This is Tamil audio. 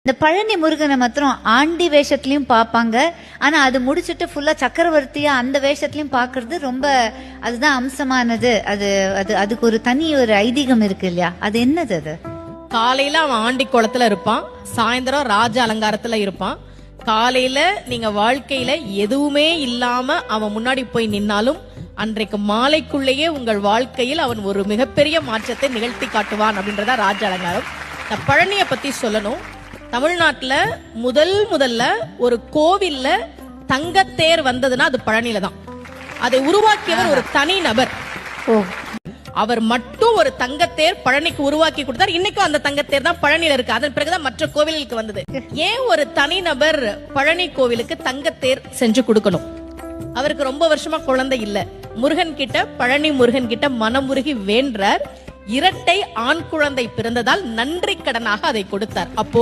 இந்த பழனி முருகனை மாத்திரம் ஆண்டி வேஷத்துலயும் பார்ப்பாங்க. ஆனா அது முடிச்சுட்டு ஃபுல்லா சக்கரவர்த்தியா அந்த வேஷத்துலயும் பாக்குறது ரொம்ப அதுதான் அம்சமானது. அது அது அதுக்கு ஒரு தனி ஒரு ஐதீகம் இருக்கு இல்லையா? அது என்னது? அது காலையில அவன் ஆண்டி குளத்துல இருப்பான், சாயந்தரம் ராஜ அலங்காரத்துல இருப்பான். காலையில நீங்க வாழ்க்கையில எதுவுமே இல்லாம அவன் முன்னாடி போய் நின்னாலும் அன்றைக்கு மாலைக்குள்ளேயே உங்கள் வாழ்க்கையில் அவன் ஒரு மிகப்பெரிய மாற்றத்தை நிகழ்த்தி காட்டுவான் அப்படின்றத ராஜ அலங்காரம். நான் பழனியை பத்தி சொல்லணும். தமிழ்நாட்டுல முதல்ல ஒரு கோவில்ல தங்கத்தேர் வந்ததுன்னா அது பழனியில தான். அதை உருவாக்கியவர் ஒரு தனி நபர். அவர் மட்டும் ஒரு தங்கத்தேர் பழனிக்கு உருவாக்கி கொடுத்தார். இன்னைக்கும் அந்த தங்கத்தேர் தான் பழனியில இருக்கு. அதன் பிறகுதான் மற்ற கோவிலுக்கு வந்தது. ஏன் ஒரு தனி நபர் பழனி கோவிலுக்கு தங்கத்தேர் செஞ்சு கொடுக்கணும்? அவருக்கு ரொம்ப வருஷமா குழந்தை இல்ல. முருகன் கிட்ட, பழனி முருகன் கிட்ட மனமுருகி வேண்டார். இரட்டை ஆண் குழந்தை பிறந்ததால் நன்றி கடனாக அதை கொடுத்தார். அப்போ